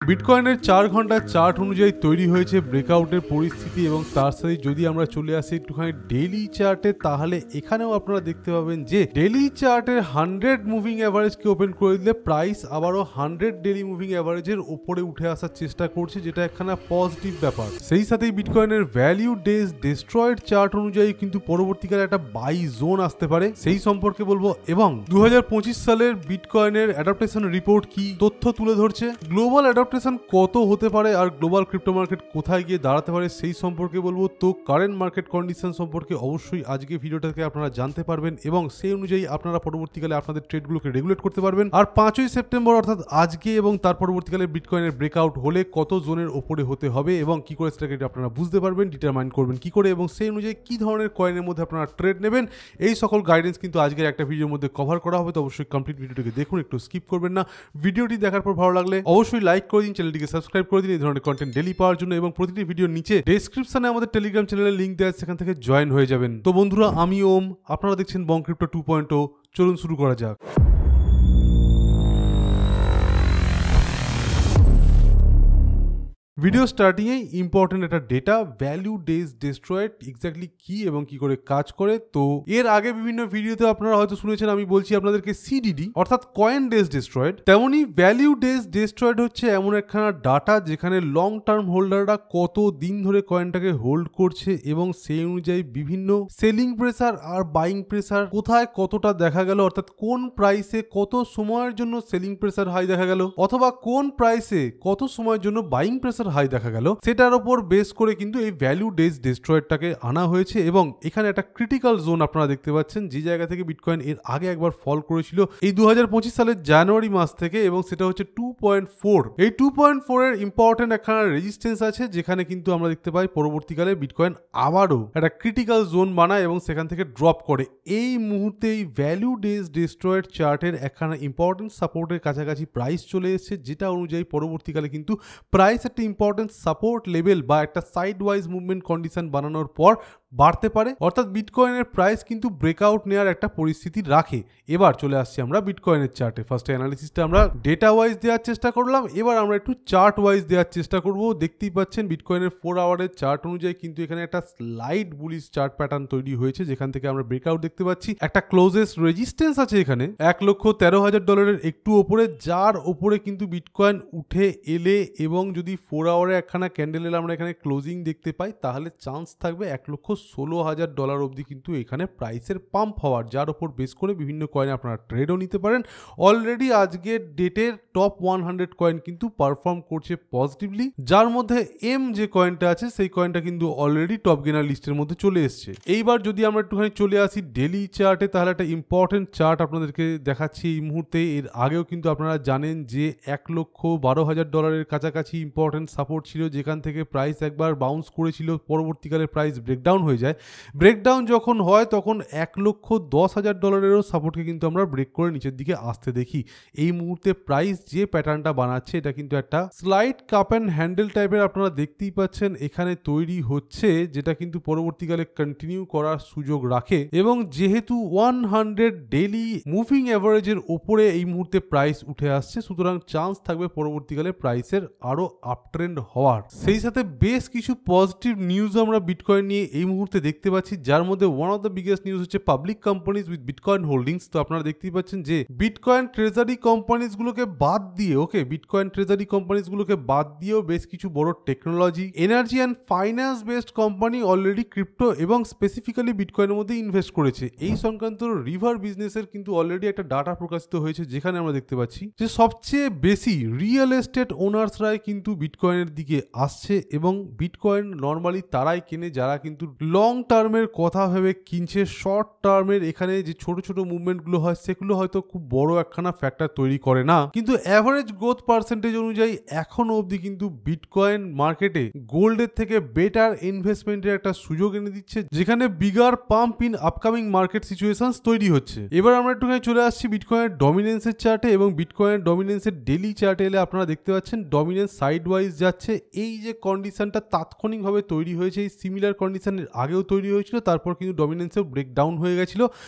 বিটকয়েনের 4 ঘন্টার চার্ট অনুযায়ী তৈরি হয়েছে ব্রেকআউটের পরিস্থিতি এবং তার সাথে যদি আমরা চলে আসি একটুখানি ডেইলি চার্টে, তাহলে এখানেও আপনারা দেখতে পাবেন যে ডেইলি চার্টের 100 মুভিং অ্যাভারেজকে ওপেন করে দিলে প্রাইস আবারও 100 ডেইলি মুভিং অ্যাভারেজের উপরে উঠে আসার চেষ্টা করছে, যেটা একখানা পজিটিভ ব্যাপার। সেই সাথেই বিটকয়েনের ভ্যালিউ ডেজ ডিস্ট্রয়েড চার্ট অনুযায়ী কিন্তু পরবর্তীকালে একটা বাই জোন আসতে পারে, সেই সম্পর্কে বলবো। এবং 2025 সালের বিটকয়েনের অ্যাডাপ্টেশন রিপোর্ট কি তথ্য তুলে ধরছে, গ্লোবাল অ্যাডাপ্টেশন কত হতে পারে আর গ্লোবাল ক্রিপ্টো মার্কেট কোথায় গিয়ে দাঁড়াতে পারে সেই সম্পর্কে বলবো। তো কারেন্ট মার্কেট কন্ডিশন সম্পর্কে অবশ্যই আজকে ভিডিওটাকে আপনারা জানতে পারবেন এবং সেই অনুযায়ী আপনারা পরবর্তীকালে আপনাদের ট্রেডগুলোকে রেগুলেট করতে পারবেন। আর 5ই সেপ্টেম্বর অর্থাৎ আজকে এবং তার পরবর্তীকালে বিটকয়েনের ব্রেকআউট হলে কত জোনের ওপরে হতে হবে এবং কি করে সেটাকে আপনারা বুঝতে পারবেন, ডিটারমাইন করবেন কি করে এবং সেই অনুযায়ী কি ধরনের কয়েনের মধ্যে আপনারা ট্রেড নেবেন, এই সকল গাইডেন্স কিন্তু আজকের একটা ভিডিওর মধ্যে কভার করা হবে। তো অবশ্যই কমপ্লিট ভিডিওটিকে দেখুন, একটু স্কিপ করবেন না। ভিডিওটি দেখার পর ভালো লাগলে অবশ্যই লাইক করে দিন, চ্যানেলটিকে সাবস্ক্রাইব করে দিন এই ধরনের কন্টেন্ট ডেলি পাওয়ার জন্য। এবং প্রতিটি ভিডিওর নিচে ডেসক্রিপশনে আমাদের টেলিগ্রাম চ্যানেলের লিঙ্ক দেওয়া আছে, সেখান থেকে জয়েন হয়ে যাবেন। তো বন্ধুরা, আমি ওম, আপনারা দেখছেন বং ক্রিপ্টো 2.0। চলুন শুরু করা যাক। ভিডিও স্টার্টিংয়ে ইম্পর্টেন্ট একটা data, value days destroyed exactly কি এবং কি করে কাজ করে। তো এর আগে বিভিন্ন ভিডিওতে আপনারা হয়তো শুনেছেন আমি বলছি আপনাদেরকে সিডিডি অর্থাৎ কয়েন ডেজ ডিস্ট্রয়েড, তেমনি ভ্যালু ডেজ ডিস্ট্রয়েড হচ্ছে এমন একখানা ডাটা যেখানে লং টার্ম হোল্ডাররা কত দিন ধরে কয়েনটাকে হোল্ড করছে এবং সেই অনুযায়ী বিভিন্ন সেলিং প্রেসার আর বাইং প্রেসার কোথায় কতটা দেখা গেল, অর্থাৎ কোন প্রাইসে কত সময়ের জন্য সেলিং প্রেসার হাই দেখা গেল অথবা কোন প্রাইসে কত সময়ের জন্য বাইং প্রেসার হাই দেখা গেল, সেটার উপর বেস করে কিন্তু এই ভ্যালু ডেজ ডিস্ট্রয়েডটাকে আনা হয়েছে। এবং এখানে একটা ক্রিটিক্যাল জোন আপনারা দেখতে পাচ্ছেন, যে জায়গা থেকে বিটকয়েন এর আগে একবার ফল করেছিল এই 2025 সালের জানুয়ারি মাস থেকে, এবং সেটা হচ্ছে 2.4। এই 2.4 এর ইম্পর্টেন্ট একখানা রেজিস্ট্যান্স আছে, যেখানে কিন্তু আমরা দেখতে পাই পরবর্তীকালে বিটকয়েন আবারও একটা ক্রিটিক্যাল জোন বানায় এবং সেখান থেকে ড্রপ করে। এই মুহূর্তে এই ভ্যালু ডেজ ডিস্ট্রয়েড চার্টের একখানা ইম্পর্টেন্ট সাপোর্টের কাছাকাছি প্রাইস চলে এসেছে, যেটা অনুযায়ী পরবর্তীকালে কিন্তু প্রাইস একটা ইম্পর্টেন্ট সাপোর্ট লেভেল বা একটা সাইড ওয়াইজ মুভমেন্ট কন্ডিশন বানানোর পর বাড়তে পারে, অর্থাৎ বিটকয়েনের প্রাইস কিন্তু ব্রেকআউট নেওয়ার একটা পরিস্থিতি রাখে। এবার চলে আসছি আমরা বিটকয়েনের চার্টে। ফার্স্টে অ্যানালিসিসটা আমরা ডেটা ওয়াইজ দেওয়ার চেষ্টা করলাম, এবার আমরা একটু চার্ট ওয়াইজ দেওয়ার চেষ্টা করব। দেখতেই পাচ্ছেন বিটকয়েনের 4 আওয়ারের চার্ট অনুযায়ী কিন্তু এখানে একটা স্লাইড বুলিশ চার্ট প্যাটার্ন তৈরি হয়েছে, যেখান থেকে আমরা ব্রেকআউট দেখতে পাচ্ছি। একটা ক্লোজেস্ট রেজিস্ট্যান্স আছে এখানে $1,13,000 একটু ওপরে, যার ওপরে কিন্তু বিটকয়েন উঠে এলে এবং যদি 4 আওয়ারে একখানা ক্যান্ডেল আমরা এখানে ক্লোজিং দেখতে পাই, তাহলে চান্স থাকবে $1,16,000 অবধি কিন্তু এখানে প্রাইসের পাম্প হওয়ার, যার উপর বেস করে বিভিন্ন কয়েন আপনারা ট্রেডও নিতে পারেন। অলরেডি আজকের ডেটের টপ 100 কয়েন কিন্তু পারফর্ম করছে পজিটিভলি, যার মধ্যে এম যে কয়েনটা আছে সেই কয়েনটা কিন্তু অলরেডি টপ গেনার লিস্টের মধ্যে চলে এসছে। এইবার যদি আমরা একটুখানি চলে আসি ডেলি চার্টে, তাহলে একটা ইম্পর্টেন্ট চার্ট আপনাদেরকে দেখাচ্ছি এই মুহূর্তে। এর আগেও কিন্তু আপনারা জানেন যে $1,12,000 কাছাকাছি ইম্পর্টেন্ট সাপোর্ট ছিল, যেখান থেকে প্রাইস একবার বাউন্স করেছিল, পরবর্তীকালে প্রাইস ব্রেকডাউন হয়ে যায়। ব্রেকডাউন যখন হয় তখন $1,10,000 সাপোর্টকে কিন্তু আমরা ব্রেক করে নিচের দিকে আসতে দেখি। এই মুহূর্তে প্রাইস যে প্যাটার্নটা বানাচ্ছে এটা কিন্তু একটা স্লাইড কাপ অ্যান্ড হ্যান্ডেল টাইপের আপনারা দেখতেই পাচ্ছেন এখানে তৈরি হচ্ছে, যেটা কিন্তু পরবর্তীকালে কন্টিনিউ করার সুযোগ রাখে। এবং যেহেতু 100 ডেইলি মুভিং অ্যাভারেজের ওপরে এই মুহূর্তে প্রাইস উঠে আসছে, সুতরাং চান্স থাকবে পরবর্তীকালে প্রাইসের আরো আপ ট্রেন্ড হওয়ার। সেই সাথে বেশ কিছু পজিটিভ নিউজ আমরা বিটকয়েন নিয়ে এই মুহূর্তে দেখতে পাচ্ছি, যার মধ্যে one of the biggest news হচ্ছে public companies with bitcoin holdings. তো আপনারা দেখতেই পাচ্ছেন যে বিটকয়েন ট্রেজারি কোম্পানিজ গুলোকে বাদ দিয়ে বিটকয়েন ট্রেজারি কোম্পানিজ গুলোকে বাদ দিয়েও বেশ কিছু বড় technology, energy and finance based company already crypto এবং স্পেসিফিক্যালি বিটকয়েনের মধ্যে ইনভেস্ট করেছে। এই সংক্রান্ত রিভার বিজনেসের কিন্তু অলরেডি একটা ডাটা প্রকাশিত হয়েছে, যেখানে আমরা দেখতে পাচ্ছি যে সবচেয়ে বেশি রিয়েল এস্টেট ওনার্সরাই কিন্তু বিটকয়েনের দিকে আসছে এবং বিটকয়েন নর্মালি তারাই কেনে যারা কিন্তু লং টার্মের কথা ভেবে কিনছে। শর্ট টার্মের এখানে যে ছোট ছোট মুভমেন্ট গুলো হয় সেগুলো হয়তো খুব বড় একখানা ফ্যাক্টর তৈরি করে না, কিন্তু অ্যাভারেজ গ্রোথ পার্সেন্টেজ অনুযায়ী এখনো অবধি কিন্তু বিটকয়েন মার্কেটে গোল্ডের থেকে বেটার ইনভেস্টমেন্টের একটা সুযোগ এনে দিচ্ছে, যেখানে bigger pump in upcoming market situations তৈরি হচ্ছে। এবার আমরা একটুখানি চলে আসছি বিটকয়েনের ডমিনেন্সের চার্টে, এবং বিটকয়েনের ডমিনেন্সের ডেইলি চার্টে এলে আপনারা দেখতে পাচ্ছেন ডমিনেন্স সাইড ওয়াইজ যাচ্ছে। এই যে কন্ডিশনটা তাৎক্ষণিকভাবে তৈরি হয়েছে, এই সিমিলার কন্ডিশনের আগেও তৈরি হয়েছিল, তারপর কিন্তু ডমিনেন্সেও ব্রেকডাউন হয়ে গেছিল।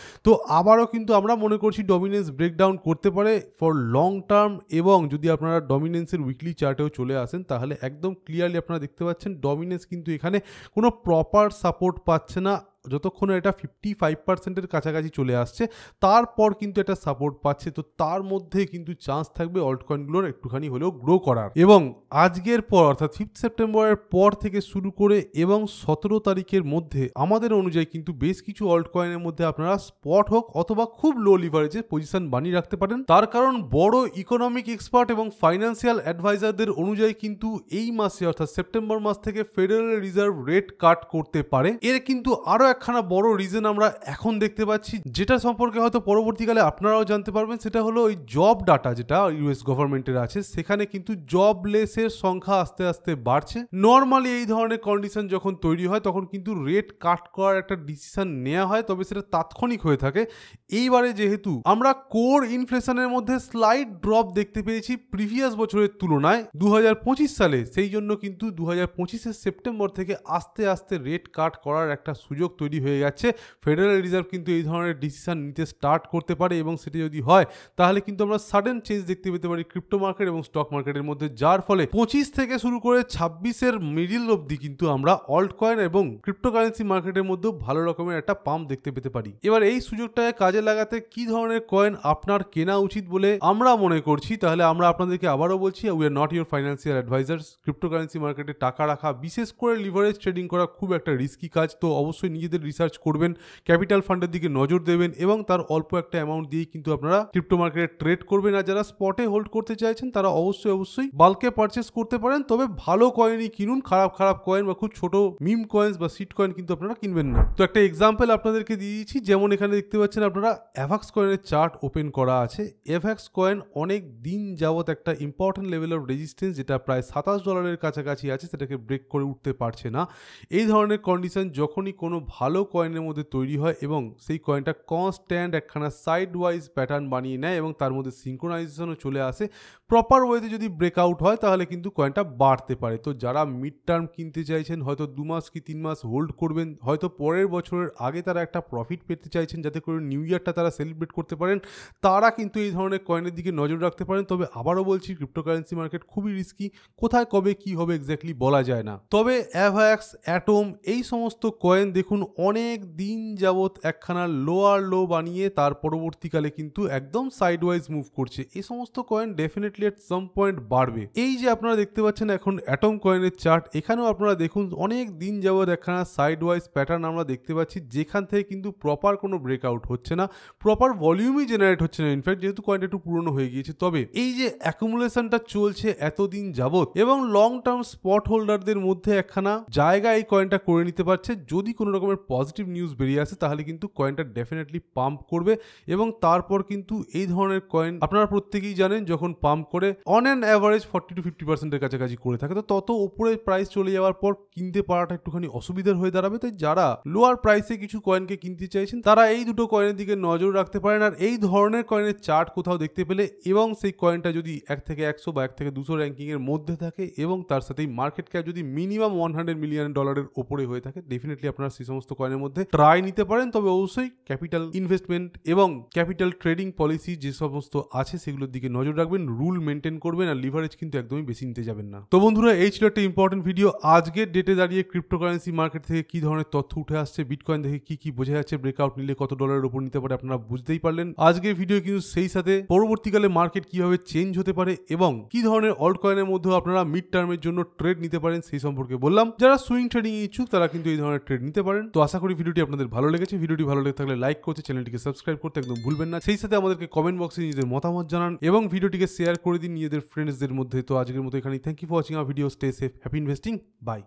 তো আবারও কিন্তু আমরা মনে করছি ডমিনেন্স ব্রেকডাউন করতে পারে ফর লং টার্ম, এবং যদি আপনারা ডমিনেন্সের উইকলি চার্টেও চলে আসেন তাহলে একদম ক্লিয়ারলি আপনারা দেখতে পাচ্ছেন ডমিনেন্স কিন্তু এখানে কোনো প্রপার সাপোর্ট পাচ্ছে না। যতক্ষণ এটা 55%-এর কাছাকাছি চলে আসছে তারপর কিন্তু এটা সাপোর্ট পাচ্ছে। তো তার মধ্যে কিন্তু চান্স থাকবে অল্ট কয়েনগুলোর একটুখানি হলেও গ্রো করার। এবং আজকের পর অর্থাৎ 5 সেপ্টেম্বরের পর থেকে শুরু করে এবং 17 তারিখের মধ্যে আমাদের অনুযায়ী কিন্তু বেশ কিছু অল্ট কয়েনের মধ্যে আপনারা স্পট হোক অথবা খুব লো লিভারেজে পজিশন বানিয়ে রাখতে পারেন। তার কারণ বড় ইকোনমিক এক্সপার্ট এবং ফাইন্যান্সিয়াল অ্যাডভাইজারদের অনুযায়ী কিন্তু এই মাসে অর্থাৎ সেপ্টেম্বর মাস থেকে ফেডারেল রিজার্ভ রেট কাট করতে পারে। এর কিন্তু আরো একখানা বড় রিজন আমরা এখন দেখতে পাচ্ছি, যেটা সম্পর্কে হয়তো পরবর্তীকালে আপনারাও জানতে পারবেন। সেটা হলো ওই জব ডাটা যেটা ইউএস গভর্নমেন্টের আছে, সেখানে কিন্তু জবলেসের সংখ্যা আস্তে আস্তে বাড়ছে। নর্মালি এই ধরনের কন্ডিশন যখন তৈরি হয় তখন কিন্তু রেট কাট করার একটা ডিসিশন নেওয়া হয়, তবে সেটা তাৎক্ষণিক হয়ে থাকে। এইবারে যেহেতু আমরা কোর ইনফ্লেশনের মধ্যে স্লাইড ড্রপ দেখতে পেয়েছি প্রিভিয়াস বছরের তুলনায় 2025 সালে, সেই জন্য কিন্তু 2025-এর সেপ্টেম্বর থেকে আস্তে আস্তে রেট কাট করার একটা সুযোগ তৈরি হয়ে যাচ্ছে। ফেডারেল রিজার্ভ কিন্তু এই ধরনের ডিসিশন নিতে স্টার্ট করতে পারে, এবং সেটি যদি হয় তাহলে কিন্তু আমরা সাডেন চেঞ্জ দেখতে পেতে পারি ক্রিপ্টো মার্কেট এবং স্টক মার্কেটের মধ্যে, যার ফলে 25 থেকে শুরু করে 26-এর মিডিল অবধি কিন্তু আমরা অল্ট কয়েন এবং ক্রিপ্টোকারেন্সি মার্কেটের মধ্যে ভালো রকমের একটা পাম্প দেখতে পেতে পারি। এবার এই সুযোগটাকে কাজে লাগাতে কি ধরনের কয়েন আপনার কেনা উচিত বলে আমরা মনে করছি, তাহলে আমরা আপনাদেরকে আবারও বলছি, we are not your financial advisers. Cryptocurrency মার্কেটে টাকা রাখা, বিশেষ করে লিভারেজ ট্রেডিং করা খুব একটা রিস্কি কাজ। তো অবশ্যই নিজেদের রিসার্চ করবেন, ক্যাপিটাল ফান্ডের দিকে নজর দেবেন এবং তার অল্প একটা অ্যামাউন্ট দিয়ে কিন্তু আপনারা ক্রিপ্টো মার্কেটে ট্রেড করবেন। আর যারা স্পটে হোল্ড করতে চাইছেন তারা অবশ্যই বাল্কে পারচেস করতে পারেন, তবে ভালো কয়েনই কিনুন। খারাপ কয়েন বা খুব ছোট মিম কয়েন্স বা সিট কয়েন কিন্তু আপনারা কিনবেন না। তো একটা এক্সাম্পল আপনাদেরকে দিয়ে দিচ্ছি, যেমন এখানে দেখতে পাচ্ছেন আপনারা অ্যাভাক্স কয়েনের চার্ট ওপেন করা আছে। অ্যাভাক্স কয়েন অনেক দিন যাবত একটা ইম্পর্টেন্ট লেভেল অফ রেজিস্ট্যান্স যেটা প্রায় $27 কাছাকাছি আছে, সেটাকে ব্রেক করে উঠতে পারছে না। এই ধরনের কন্ডিশন যখনই কোনো ভালো কয়েনের মধ্যে তৈরি হয় এবং সেই কয়েনটা কনস্ট্যান্ট একখানা সাইড ওয়াইজ প্যাটার্ন বানিয়ে নেয় এবং তার মধ্যে সিনক্রোনাইজেশনও চলে আসে, প্রপার ওয়েতে যদি ব্রেকআউট হয় তাহলে কিন্তু কয়েনটা বাড়তে পারে। তো যারা মিড টার্ম কিনতে চাইছেন, হয়তো 2 মাস কি 3 মাস হোল্ড করবেন, হয়তো পরের বছরের আগে তারা একটা প্রফিট পেতে চাইছেন যাতে করে নিউ ইয়ারটা তারা সেলিব্রেট করতে পারেন, তারা কিন্তু এই ধরনের কয়েনের দিকে নজর রাখতে পারেন। তবে আবারও বলছি, ক্রিপ্টোকারেন্সি মার্কেট খুবই রিস্কি, কোথায় কবে কি হবে এক্স্যাক্টলি বলা যায় না। তবে অ্যাভাক্স, অ্যাটম এই সমস্ত কয়েন দেখুন অনেক দিন যাবত একখানা লোয়ার লো বানিয়ে তার পরবর্তীকালে কিন্তু একদম সাইডওয়াইজ মুভ করছে। এই সমস্ত কয়েন ডেফিনেটলি এট সাম পয়েন্ট বাড়বে। এই যে আপনারা দেখতে পাচ্ছেন এখন অ্যাটম কয়েনের চার্ট, এখানেও আপনারা দেখুন অনেক দিন যাবত একখানা সাইডওয়াইজ প্যাটার্ন আমরা দেখতে পাচ্ছি, যেখান থেকে কিন্তু প্রপার কোনো ব্রেকআউট হচ্ছে না, প্রপার ভলিউমই জেনারেট হচ্ছে না ইনফ্যাক্ট, যেহেতু কয়েনটা একটু পুরনো হয়ে গিয়েছে। তবে এই যে অ্যাকুমুলেশনটা চলছে এতদিন যাবত এবং লং টার্ম স্পট হোল্ডারদের মধ্যে একখানা জায়গা এই কয়েনটা করে নিতে পারছে, যদি কোনো রকমের পজিটিভ নিউজ বেরিয়ে আসে তাহলে কিন্তু কয়েনটা ডেফিনেটলি পাম্প করবে। এবং তারপর কিন্তু এই ধরনের কয়েন আপনারা প্রত্যেকেই জানেন যখন পাম্প করে অন অ্যান অ্যাভারেজ 40 to 50% কাছাকাছি করে থাকে, তো তত উপরে প্রাইস চলে যাওয়ার পর কিনতে পারাটা একটুখানি অসুবিধার হয়ে দাঁড়াবে। তাই যারা লোয়ার প্রাইসে কিছু কয়েনকে কিনতে চাইছেন তারা এই দুটো কয়েনের দিকে নজর রাখতে পারেন। আর এই ধরনের কয়েনের চার্ট কোথাও দেখতে পেলে এবং সেই কয়েনটা যদি 1 থেকে 100 বা 1 থেকে 200 র্যাঙ্কিং এর মধ্যে থাকে এবং তার সাথে মার্কেট ক্যাপ যদি মিনিমাম $100 মিলিয়ন ওপরে হয়ে থাকে, ডেফিনেটলি আপনারা সেই সমস্ত কয়েনের মধ্যে ট্রাই নিতে পারেন। তবে অবশ্যই ক্যাপিটাল ইনভেস্টমেন্ট এবং ক্যাপিটাল ট্রেডিং পলিসি যে সমস্ত আছে সেগুলোর দিকে নজর রাখবেন, রুল মেনটেন করবেন, আর লিভারেজ কিন্তু একদমই বেশি নিতে যাবেন না। তো বন্ধুরা, এই ছিল একটা ইম্পর্টেন্ট ভিডিও। আজকের ডেটে দাঁড়িয়ে ক্রিপ্টোকারেন্সি মার্কেট থেকে কি ধরনের তথ্য উঠে আসছে, বিটকয়েন থেকে কি বোঝা যাচ্ছে, ব্রেকআউট নিলে কত ডলারের উপর নিতে পারে আপনারা বুঝতেই পারলেন। আজকের ভিডিও কিন্তু সেই সাথে পরবর্তীকালে মার্কেট কিভাবে চেঞ্জ হতে পারে এবং কি ধরনের অল্ট কয়েনের মধ্যে আপনারা মিড টার্মের জন্য ট্রেড নিতে পারেন সেই সম্পর্কে বললাম। যারা সুইং ট্রেডিং ইচ্ছুক তারা কিন্তু এই ধরনের ট্রেড নিতে পারেন। তো আশা করি ভিডিওটি আপনাদের ভালো লেগেছে। ভিডিওটি ভালো লেগে থাকলে লাইক করতে, চ্যানেলটিকে সাবস্ক্রাইব করতে একদম ভুলবেন না। সেই সাথে আমাদেরকে কমেন্ট বক্সে নিজেদের মতামত জানান এবং ভিডিওটিকে শেয়ার করে দিন নিজেদের ফ্রেন্ডসদের মধ্যে। তো আজকের মতো এখানেই। Thank you for watching our video. Stay safe, happy investing, by.